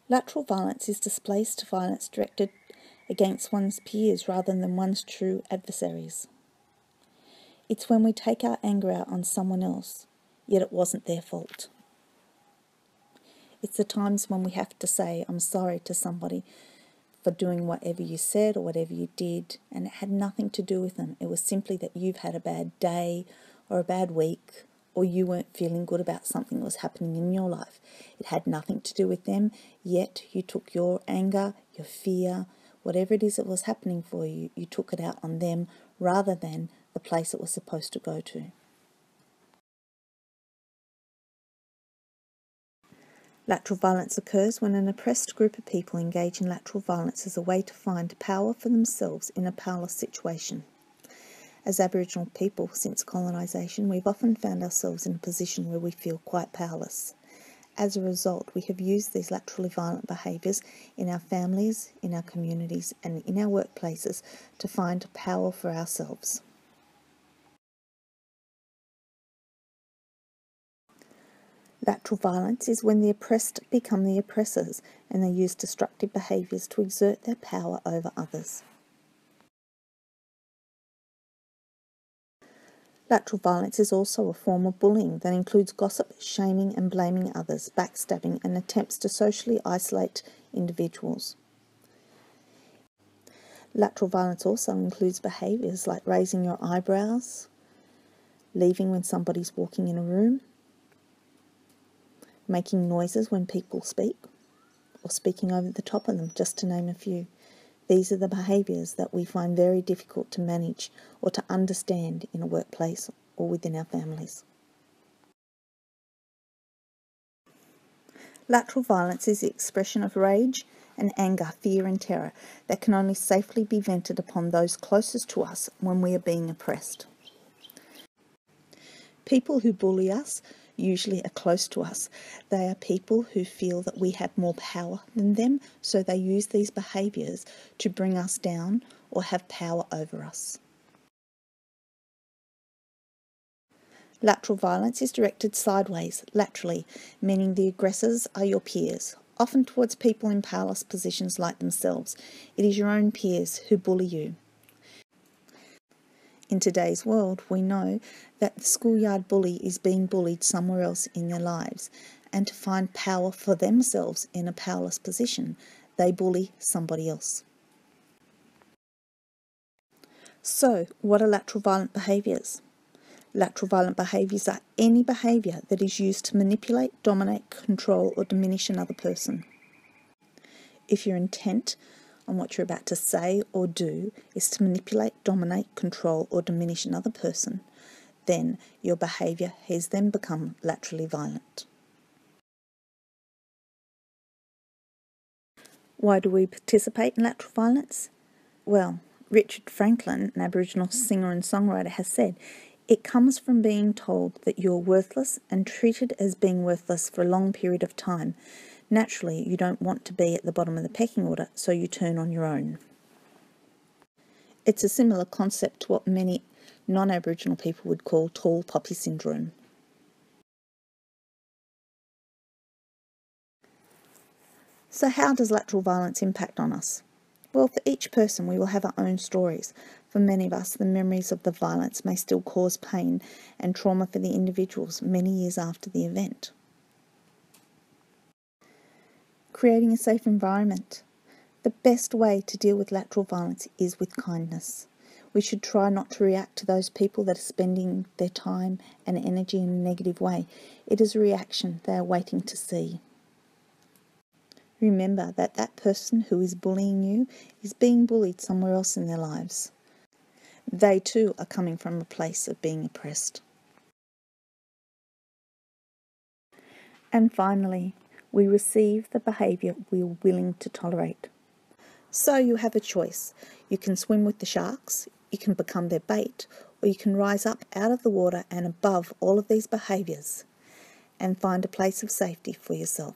Lateral violence is displaced violence directed against one's peers rather than one's true adversaries. It's when we take our anger out on someone else, yet it wasn't their fault. It's the times when we have to say, I'm sorry to somebody for doing whatever you said or whatever you did, and it had nothing to do with them. It was simply that you've had a bad day or a bad week, or you weren't feeling good about something that was happening in your life. It had nothing to do with them, yet you took your anger, your fear, whatever it is that was happening for you, you took it out on them rather than the place it was supposed to go to. Lateral violence occurs when an oppressed group of people engage in lateral violence as a way to find power for themselves in a powerless situation. As Aboriginal people, since colonisation, we've often found ourselves in a position where we feel quite powerless. As a result, we have used these laterally violent behaviours in our families, in our communities, and in our workplaces to find power for ourselves. Lateral violence is when the oppressed become the oppressors and they use destructive behaviours to exert their power over others. Lateral violence is also a form of bullying that includes gossip, shaming and blaming others, backstabbing and attempts to socially isolate individuals. Lateral violence also includes behaviours like raising your eyebrows, leaving when somebody's walking in a room, making noises when people speak, or speaking over the top of them, just to name a few. These are the behaviours that we find very difficult to manage or to understand in a workplace or within our families. Lateral violence is the expression of rage and anger, fear and terror that can only safely be vented upon those closest to us when we are being oppressed. People who bully us usually are close to us. They are people who feel that we have more power than them, so they use these behaviours to bring us down or have power over us. Lateral violence is directed sideways, laterally, meaning the aggressors are your peers, often towards people in powerless positions like themselves. It is your own peers who bully you. In today's world, we know that the schoolyard bully is being bullied somewhere else in their lives, and to find power for themselves in a powerless position, they bully somebody else. So, what are lateral violent behaviours? Lateral violent behaviours are any behaviour that is used to manipulate, dominate, control or diminish another person. If your intent on what you're about to say or do is to manipulate, dominate, control or diminish another person, then your behaviour has then become laterally violent. Why do we participate in lateral violence? Well, Richard Franklin, an Aboriginal singer and songwriter, has said, it comes from being told that you're worthless and treated as being worthless for a long period of time. Naturally, you don't want to be at the bottom of the pecking order, so you turn on your own. It's a similar concept to what many non-Aboriginal people would call tall poppy syndrome. So how does lateral violence impact on us? Well, for each person we will have our own stories. For many of us, the memories of the violence may still cause pain and trauma for the individuals many years after the event. Creating a safe environment. The best way to deal with lateral violence is with kindness. We should try not to react to those people that are spending their time and energy in a negative way. It is a reaction they are waiting to see. Remember that that person who is bullying you is being bullied somewhere else in their lives. They too are coming from a place of being oppressed. And finally, we receive the behaviour we are willing to tolerate. So you have a choice. You can swim with the sharks, you can become their bait, or you can rise up out of the water and above all of these behaviours and find a place of safety for yourself.